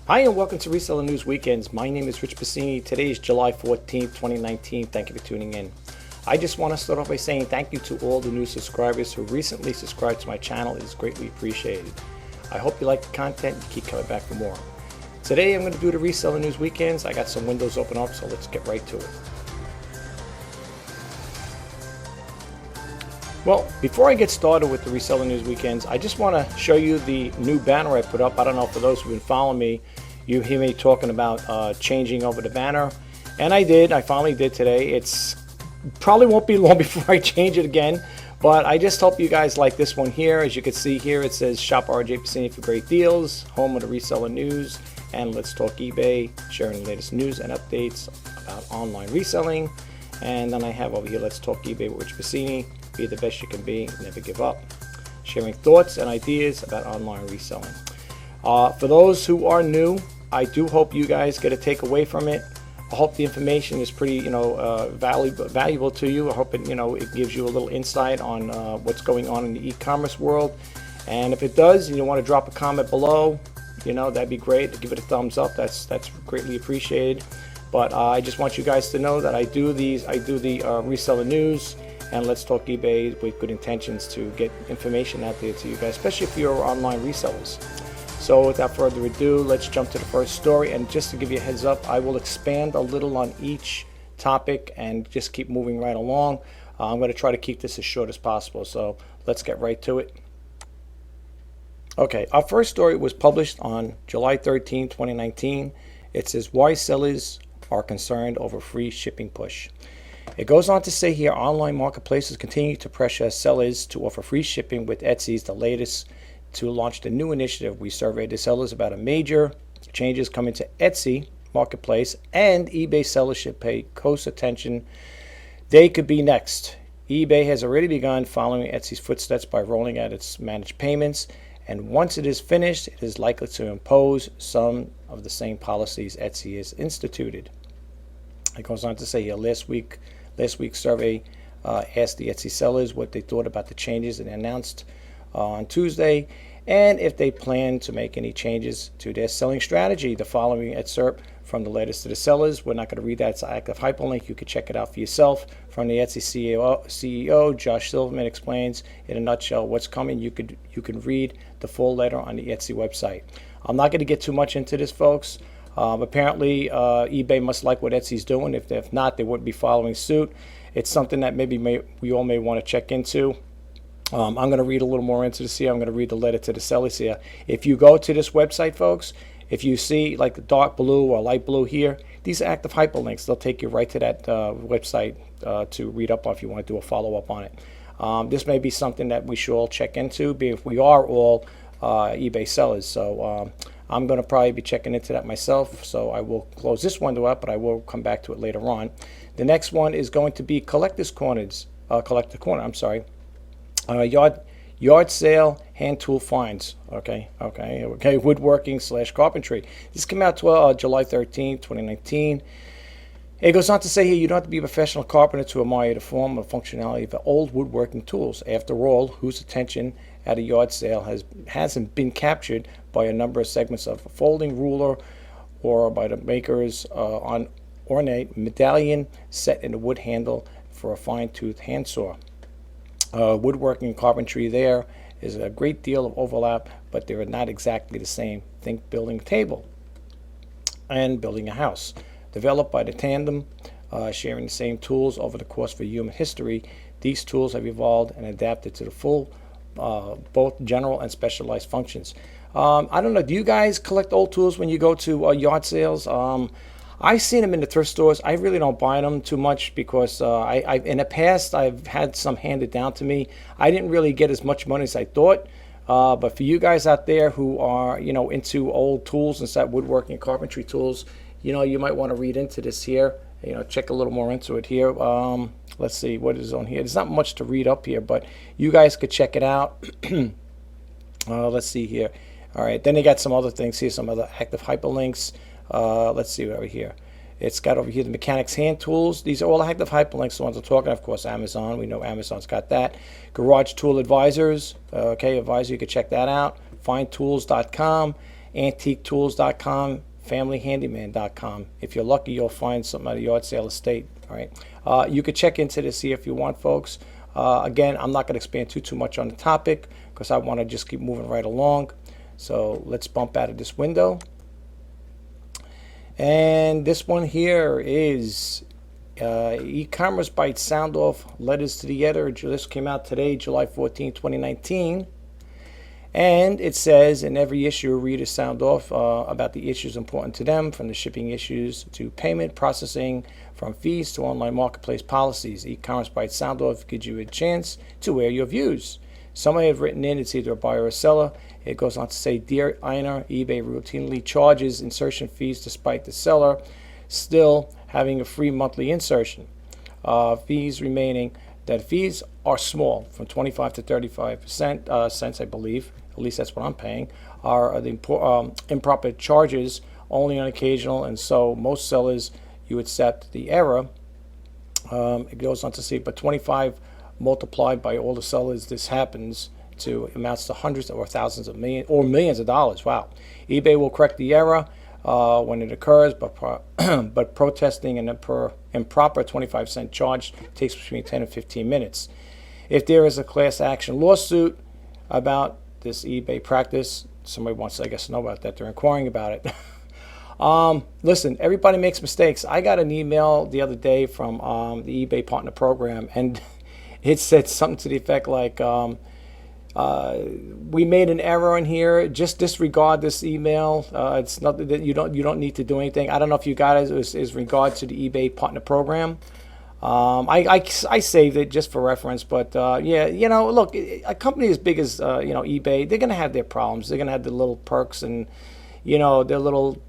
Hi and welcome to Reseller News Weekends. My name is Rich Pasini. Today is July 14th, 2019. Thank you for tuning in. I just want to start off by saying thank you to all the new subscribers who recently subscribed to my channel. It is greatly appreciated. I hope you like the content and keep coming back for more. Today I'm going to do the Reseller News Weekends. I got some windows open up, so let's get right to it. Well, before I get started with the Reseller News Weekends, I just want to show you the new banner I put up. I don't know, for those who've been following me, you hear me talking about changing over the banner. And I did. I finally did today. It's probably won't be long before I change it again. But I just hope you guys like this one here. As you can see here, it says Shop RJ Pasini for great deals, home of the Reseller News, and Let's Talk eBay, sharing the latest news and updates about online reselling. And then I have over here, Let's Talk eBay with Rich Pasini. Be the best you can be, never give up. Sharing thoughts and ideas about online reselling. For those who are new, I do hope you guys get a takeaway from it. I hope the information is pretty, valuable to you. I hope it gives you a little insight on what's going on in the e-commerce world. And if it does, and you want to drop a comment below, that'd be great. Give it a thumbs up. That's greatly appreciated. But I just want you guys to know that I do the Reseller News and Let's Talk eBay with good intentions to get information out there to you guys, especially if you're online resellers. So without further ado, let's jump to the first story. And just to give you a heads up, I will expand a little on each topic and just keep moving right along. I'm going to try to keep this as short as possible. So let's get right to it. Okay, our first story was published on July 13, 2019. It says, why sellers are concerned over free shipping push. It goes on to say here, online marketplaces continue to pressure sellers to offer free shipping, with Etsy's the latest to launch the new initiative. We surveyed the sellers about a major changes coming to Etsy marketplace, and eBay sellers should pay close attention. They could be next. eBay has already begun following Etsy's footsteps by rolling out its managed payments, and once it is finished, it is likely to impose some of the same policies Etsy has instituted. It goes on to say here, last week's survey asked the Etsy sellers what they thought about the changes and announced on Tuesday, and if they plan to make any changes to their selling strategy. The following excerpt from the letters to the sellers. We're not going to read that. It's an active hyperlink. You can check it out for yourself. From the Etsy CEO Josh Silverman explains in a nutshell what's coming. You can read the full letter on the Etsy website. I'm not going to get too much into this, folks. Apparently, eBay must like what Etsy's doing. If not, they wouldn't be following suit. It's something that we all may want to check into. I'm going to read a little more into this here. I'm going to read the letter to the sellers here. If you go to this website, folks, if you see like the dark blue or light blue here, these are active hyperlinks. They'll take you right to that website to read up on if you want to do a follow-up on it. This may be something that we should all check into, being if we are all eBay sellers. So I'm going to probably be checking into that myself. So I will close this window up, but I will come back to it later on. The next one is going to be Collector Corner. Yard sale, hand tool finds. Okay. Woodworking / carpentry. This came out July 13, 2019. It goes on to say here, you don't have to be a professional carpenter to admire the form or functionality of old woodworking tools. After all, whose attention at a yard sale hasn't been captured by a number of segments of a folding ruler, or by the makers on ornate medallion set in a wood handle for a fine-tooth handsaw. Woodworking and carpentry, there is a great deal of overlap, but they are not exactly the same. Think building a table and building a house. Developed by the tandem, sharing the same tools over the course of human history, these tools have evolved and adapted to the full, both general and specialized functions. I don't know, do you guys collect old tools when you go to yard sales? I've seen them in the thrift stores. I really don't buy them too much because in the past I've had some handed down to me. I didn't really get as much money as I thought. But for you guys out there who are into old tools and set woodworking and carpentry tools, you might want to read into this here. Check a little more into it here. Let's see what is on here. There's not much to read up here, but you guys could check it out. Let's see here. All right, then they got some other things here, some other active hyperlinks. Let's see over here. It's got over here the mechanics hand tools. These are all active hyperlinks, the ones we're talking. Of course, Amazon. We know Amazon's got that. Garage Tool Advisors. Okay, Advisor, you can check that out. FindTools.com. antiquetools.com, familyhandyman.com. If you're lucky, you'll find something at a yard sale estate. All right. You could check into this here if you want, folks. Again, I'm not going to expand too much on the topic because I want to just keep moving right along. So let's bump out of this window. And this one here is e-commerce bites sound off letters to the editor. This came out today, July 14, 2019. And it says in every issue, readers sound off about the issues important to them, from the shipping issues to payment processing, from fees to online marketplace policies. E-commerce bites sound off gives you a chance to air your views. Somebody have written in, it's either a buyer or a seller. It goes on to say, Dear Ina, eBay routinely charges insertion fees despite the seller still having a free monthly insertion. Fees are small, from 25 to 35 cents, I believe. At least that's what I'm paying. Are the improper charges only on occasional, and so most sellers, you accept the error. It goes on to say, but 25 multiplied by all the sellers this happens to amounts to hundreds or thousands of millions of dollars. Wow. eBay will correct the error when it occurs, but protesting an improper 25-cent charge takes between 10 and 15 minutes. If there is a class action lawsuit about this eBay practice, somebody wants to, I guess, know about that. They're inquiring about it. Listen, everybody makes mistakes. I got an email the other day from the eBay Partner Program, and it said something to the effect like, we made an error in here. Just disregard this email. It's not that you don't need to do anything. I don't know if you got it. Is regard to the eBay Partner Program. I saved it just for reference, but yeah, look, a company as big as eBay, they're gonna have their problems. They're gonna have the little perks and their little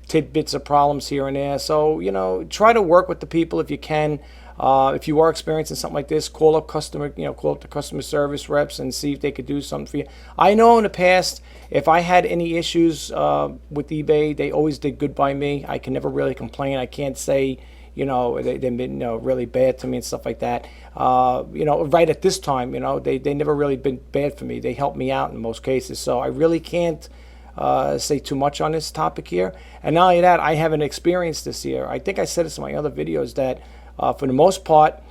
tidbits of problems here and there. So try to work with the people if you can. If you are experiencing something like this, call up the customer service reps and see if they could do something for you. I know in the past, if I had any issues with eBay, they always did good by me. I can never really complain. I can't say they've been really bad to me and stuff like that. Right at this time, they never really been bad for me. They helped me out in most cases. So I really can't say too much on this topic here. And not only that, I haven't experienced this here. I think I said this in my other videos that for the most part,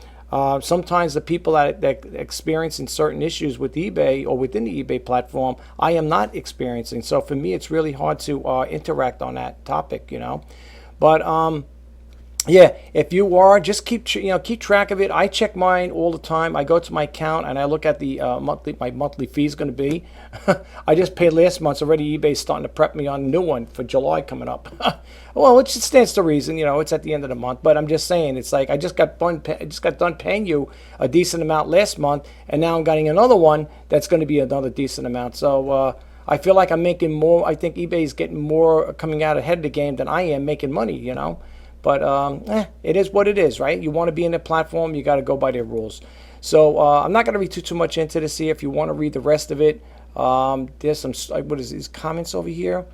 sometimes the people that experiencing certain issues with eBay or within the eBay platform, I am not experiencing. So for me, it's really hard to interact on that topic, But yeah, if you are, just keep track of it. I check mine all the time. I go to my account and I look at the my monthly fee is going to be. I just paid last month's already. eBay's starting to prep me on a new one for July coming up. Well, it stands to reason, it's at the end of the month. But I'm just saying, it's like I just got done paying you a decent amount last month, and now I'm getting another one that's going to be another decent amount. So I feel like I'm making more. I think eBay is getting more coming out ahead of the game than I am making money. But it is what it is, right? You want to be in the platform, you got to go by their rules. So I'm not going to read too much into this here. If you want to read the rest of it, there's some, what is these comments over here?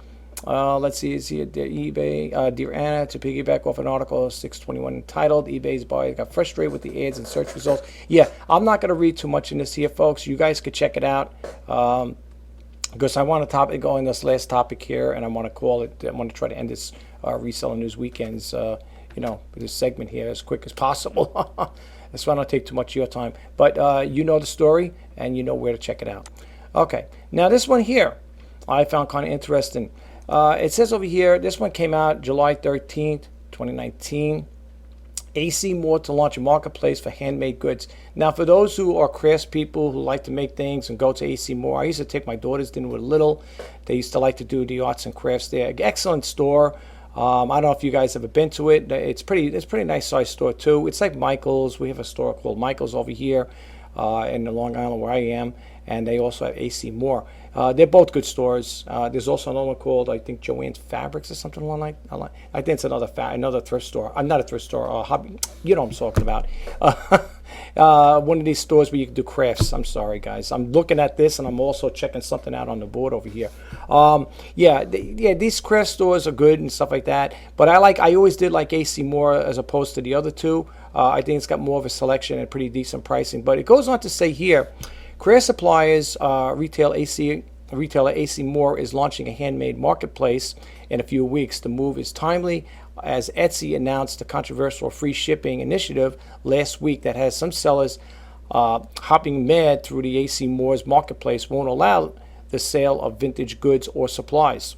Let's see, is here, eBay, Dear Anna, to piggyback off an article 621 entitled, eBay's buyer got frustrated with the ads and search results. Yeah, I'm not going to read too much in this here, folks. You guys could check it out. Because I want to go in this last topic here, and I want to try to end this Reseller News Weekends, this segment here as quick as possible. That's why I don't take too much of your time. But you know the story, and you know where to check it out. Okay, now this one here, I found kind of interesting. It says over here, this one came out July 13th, 2019. AC Moore to launch a marketplace for handmade goods. Now, for those who are crafts people who like to make things and go to AC Moore, I used to take my daughters in with little. They used to like to do the arts and crafts there. Excellent store. I don't know if you guys ever been to it. It's pretty nice size store too. It's like Michael's. We have a store called Michael's over here in the Long Island where I am, and they also have AC Moore. They're both good stores. There's also another one called, I think, Joanne's Fabrics or something along like. I think it's another thrift store. Not a thrift store. Hobby. You know what I'm talking about. One of these stores where you can do crafts. I'm sorry, guys. I'm looking at this, and I'm also checking something out on the board over here. These craft stores are good and stuff like that. But I always did like AC Moore as opposed to the other two. I think it's got more of a selection and pretty decent pricing. But it goes on to say here, craft suppliers retail AC retailer AC Moore is launching a handmade marketplace in a few weeks. The move is timely as Etsy announced the controversial free shipping initiative last week that has some sellers hopping mad through the AC Moore's marketplace won't allow the sale of vintage goods or supplies.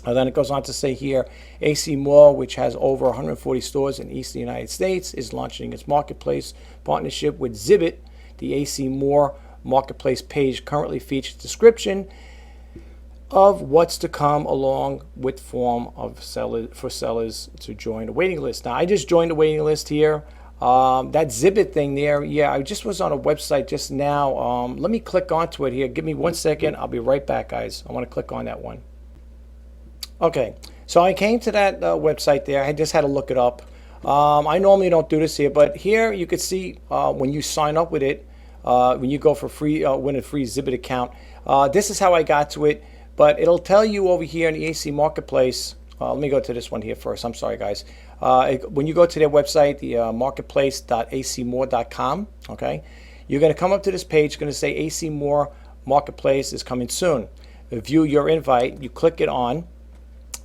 Then it goes on to say here, AC Moore, which has over 140 stores in Eastern United States, is launching its marketplace partnership with Zibbit. The AC Moore marketplace page currently features a description of what's to come along with form of sellers to join the waiting list. Now, I just joined the waiting list here. That Zibbit thing there, yeah, I just was on a website just now. Let me click onto it here. Give me 1 second. I'll be right back, guys. I want to click on that one. Okay, so I came to that website there. I just had to look it up. I normally don't do this here, but here you could see when you sign up with it, when you go for free, win a free Zibbit account. This is how I got to it, but it'll tell you over here in the AC Marketplace. Let me go to this one here first. I'm sorry, guys. When you go to their website, the marketplace.acmore.com, okay, you're going to come up to this page. It's going to say AC Moore Marketplace is coming soon. View your invite. You click it on.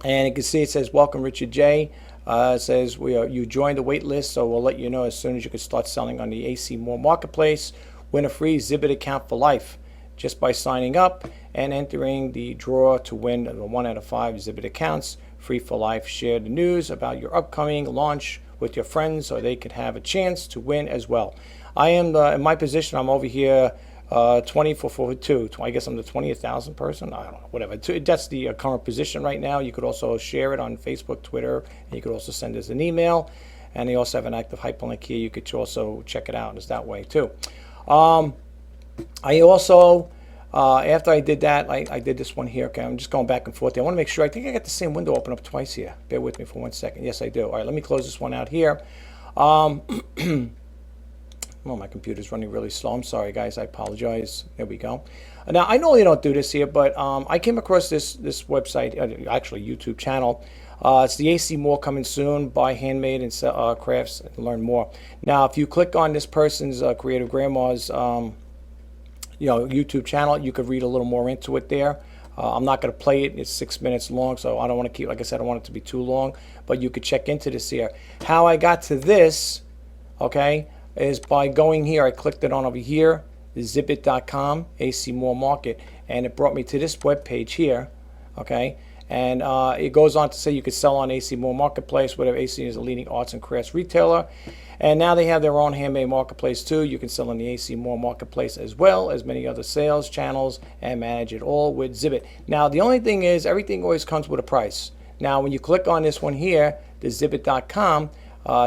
And you can see it says, welcome, Richard J. It says, you joined the wait list, so we'll let you know as soon as you can start selling on the AC Moore Marketplace. Win a free Zibbit account for life just by signing up and entering the draw to win the 1 out of 5 Zibbit accounts. Free for life. Share the news about your upcoming launch with your friends so they could have a chance to win as well. I am, in my position, I'm over here 20 for 42. I guess I'm the 20,000th person. I don't know, whatever. That's the current position right now. You could also share it on Facebook, Twitter, and you could also send us an email. And they also have an active hyperlink here. You could also check it out. It's that way too. I also, after I did that, I did this one here. Okay, I'm just going back and forth here. I want to make sure. I think I got the same window open up twice here. Bear with me for 1 second. Yes, I do. All right, let me close this one out here. Oh, my computer's running really slow. I'm sorry, guys. I apologize. There we go. Now, I know you don't do this here, but I came across this website, actually YouTube channel. It's the AC Moore coming soon. Buy handmade and crafts and learn more. Now, if you click on this person's Creative Grandma's YouTube channel, you could read a little more into it there. I'm not going to play it. It's 6 minutes long, so I don't want to keep, like I said, I don't want it to be too long. But you could check into this here. How I got to this, okay, is by going here. I clicked it on over here, Zibbit.com, AC Moore Market, and it brought me to this web page here, okay? And it goes on to say you could sell on AC Moore Marketplace, whatever. AC is a leading arts and crafts retailer. And now they have their own handmade marketplace too. You can sell on the AC Moore Marketplace as well as many other sales channels and manage it all with Zibbit. Now, the only thing is everything always comes with a price. Now, when you click on this one here, the Zibbit.com,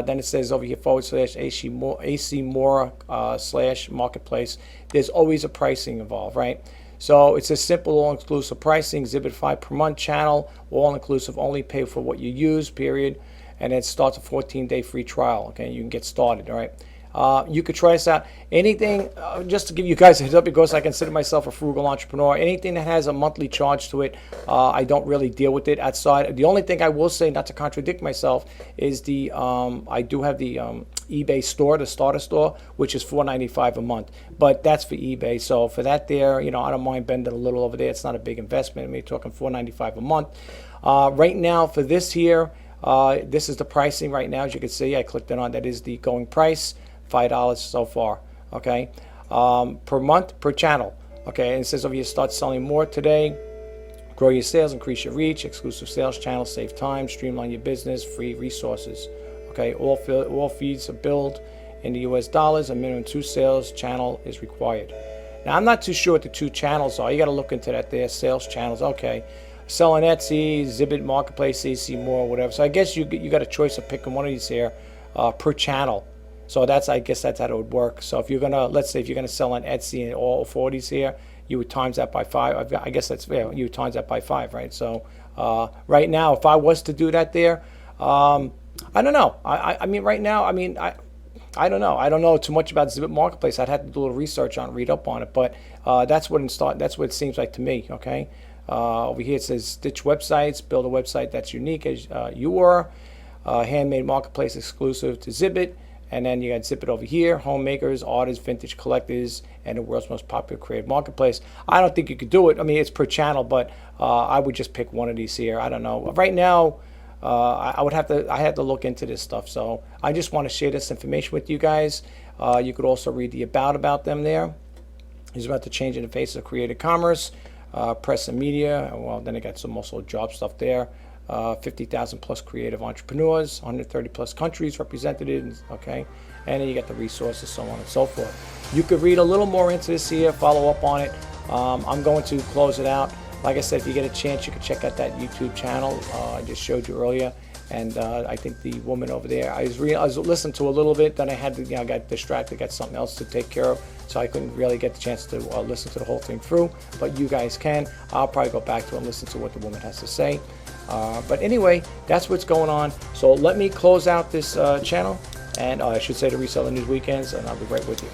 then it says over here /AC Moore / marketplace. There's always a pricing involved, right? So it's a simple all-inclusive pricing. Zibbit 5 per month channel, all-inclusive, only pay for what you use, period. And it starts a 14-day free trial. Okay, you can get started. All right. You could try this out. Anything, just to give you guys a heads up, because I consider myself a frugal entrepreneur, anything that has a monthly charge to it, I don't really deal with it outside. The only thing I will say, not to contradict myself, is the I do have the eBay store, the starter store, which is $4.95 a month. But that's for eBay. So for that there, I don't mind bending a little over there. It's not a big investment. I mean, talking $4.95 a month. Right now for this here, this is the pricing right now. As you can see, I clicked it on. That is the going price. $5 so far, okay, per month, per channel, okay. And it says over here, start selling more today, grow your sales, increase your reach, exclusive sales channels, save time, streamline your business, free resources, okay. All fees are billed in the US dollars. A minimum 2 sales channel is required. Now, I'm not too sure what the 2 channels are. You got to look into that there, sales channels, okay. Sell on Etsy, Zibbit Marketplace, AC Moore, whatever. So I guess you got a choice of picking one of these here per channel. So I guess that's how it would work. So if you're gonna, let's say if you're gonna sell on Etsy and all 40s here, you would times that by 5. I guess that's fair. You would times that by 5, right? So right now, if I was to do that there, I don't know. I mean, right now, I mean, I don't know. I don't know too much about Zibbit Marketplace. I'd have to do a little research on it, read up on it. But that's what it seems like to me. Okay. Over here it says stitch websites, build a website that's unique as you are. Handmade marketplace exclusive to Zibbit. And then you got Zip It over here, homemakers, artists, vintage collectors, and the world's most popular creative marketplace. I don't think you could do it. I mean, it's per channel, but I would just pick one of these here. I don't know. Right now, I had to look into this stuff. So I just want to share this information with you guys. You could also read the about them there. He's about to change in the face of creative commerce, press and media. Well, then I got some also job stuff there. 50,000 plus creative entrepreneurs, 130 plus countries represented, okay? And then you got the resources, so on and so forth. You could read a little more into this here, follow up on it. I'm going to close it out. Like I said, if you get a chance, you can check out that YouTube channel I just showed you earlier. And I think the woman over there, I was listening to a little bit, then I had to, I got distracted, got something else to take care of, so I couldn't really get the chance to listen to the whole thing through, but you guys can. I'll probably go back to it and listen to what the woman has to say. But anyway, that's what's going on. So let me close out this channel, and I should say the Reseller News Weekends, and I'll be right with you.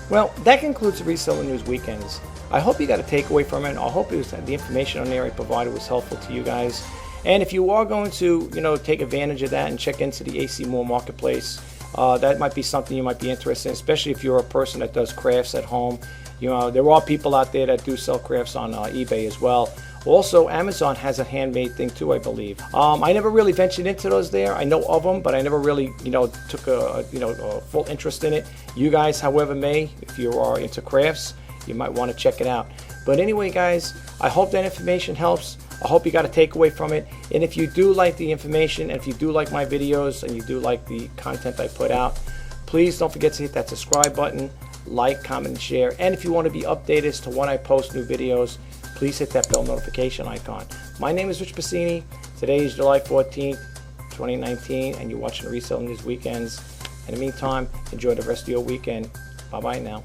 Well, that concludes the Reseller News Weekends. I hope you got a takeaway from it. I hope the information on there I provided was helpful to you guys. And if you are going to, take advantage of that and check into the AC Moore Marketplace, that might be something you might be interested in, especially if you're a person that does crafts at home. There are people out there that do sell crafts on eBay as well. Also, Amazon has a handmade thing too, I believe. I never really ventured into those there. I know of them, but I never really, took a full interest in it. You guys, however, may, if you are into crafts, you might want to check it out. But anyway, guys, I hope that information helps. I hope you got a takeaway from it. And if you do like the information, and if you do like my videos, and you do like the content I put out, please don't forget to hit that subscribe button, like, comment, and share. And if you want to be updated as to when I post new videos, please hit that bell notification icon. My name is Rich Pasini. Today is July 14th, 2019, and you're watching the Reseller News Weekends. In the meantime, enjoy the rest of your weekend. Bye-bye now.